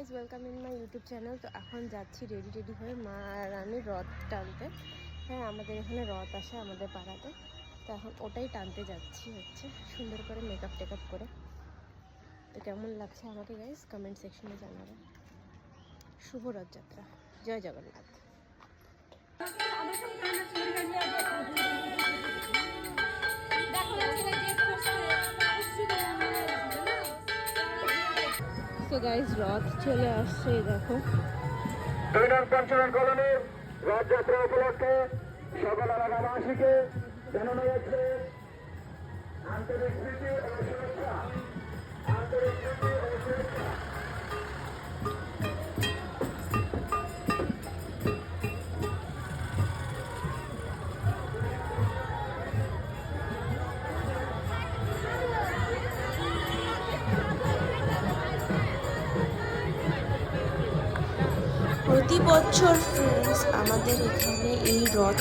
Guys, welcome in my YouTube channel. তো এখন যাচ্ছি রেডি হয়ে মা আর আমি রথ টানতে। হ্যাঁ, আমাদের এখানে রথ আসে আমাদের পাড়াতে, তো এখন ওটাই টানতে যাচ্ছি সুন্দর করে মেকআপ টেকআপ করে। তো কেমন লাগছে আমাকে গাইজ কমেন্ট সেকশনে জানাবে। শুভ রথযাত্রা, জয় জগন্নাথ। তো গাইজ রথ চলে আসছে, দেখো। পঞ্চমের কলোনির রথযাত্রা উপলক্ষে সকল এলাকাবাসীকে জানানো যাচ্ছে আন্তরিক প্রীতি ও শুভেচ্ছা। আন্তরিক প্রীতি ও শুভেচ্ছা। প্রতি বছর ফ্রেন্ডস আমাদের এখানে এই রথ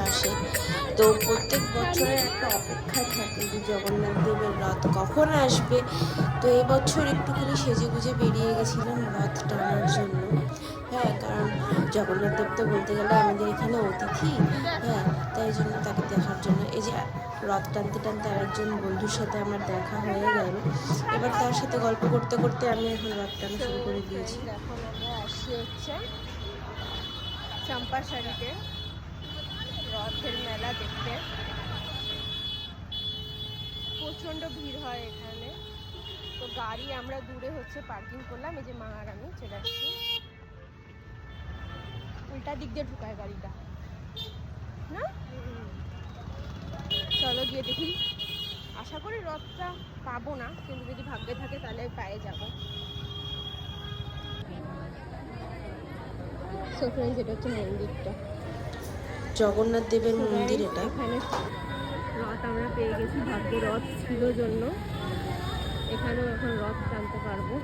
আসে। তো প্রত্যেক বছরের একটা অপেক্ষা থাকে যে জগন্নাথ দেবের রথ কখন আসবে। তো এবছর একটুখানি সেজে গুজে বেরিয়ে গেছিলাম রথ টানার জন্য। হ্যাঁ, কারণ জগন্নাথ দেব তো বলতে গেলে আমাদের এখানে অতিথি। হ্যাঁ, তাই জন্য তাকে দেখার জন্য এই যে রথ টানতে টানতে আরেকজন বন্ধুর সাথে আমার দেখা হয়ে গেল। এবার তার সাথে গল্প করতে করতে আমি এখন রথ টানা শুরু করে দিয়েছি। এখন আমরা আসছি চম্পাশাড়িতে রথের মেলা দেখতে। প্রচণ্ড ভিড় হয় এখানে। তো গাড়ি আমরা দূরে পার্কিং করলাম। এই যে মা আর আমি চলে আসছি। উল্টা দিক দিয়ে ঢুকায় গাড়িটা না। চলো গিয়ে দেখি। আশা করি রথটা পাবো না, কিন্তু যদি ভাগ্যে থাকে তাহলে পেয়ে যাবো। সো ফ্রেন্ডস, এটা হচ্ছে মন্দিরটা, জগন্নাথ দেবের মন্দির। এটা এখানে রথ আমরা পেয়ে গেছি। ভাগ্যে রথ ছিল জন্য এখানেও এখন রথ টানতে পারবো।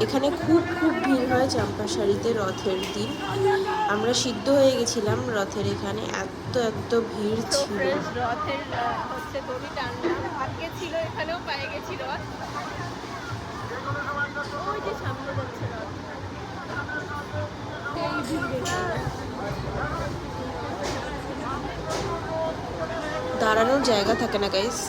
এখানে খুব ভিড় হয় চম্পাশাড়িতে রথের দিন। আমরা সিদ্ধ হয়ে গেছিলাম রথের এখানে, এত ভিড় ছিল। রথের দড়ি টানলাম, ভাগ্যে ছিল এখানেও পেয়ে গেছি রথ। ওই যে সামনে যাচ্ছে রথ। এই ভিড় দাঁড়ানোর জায়গা থাকে না গাইস।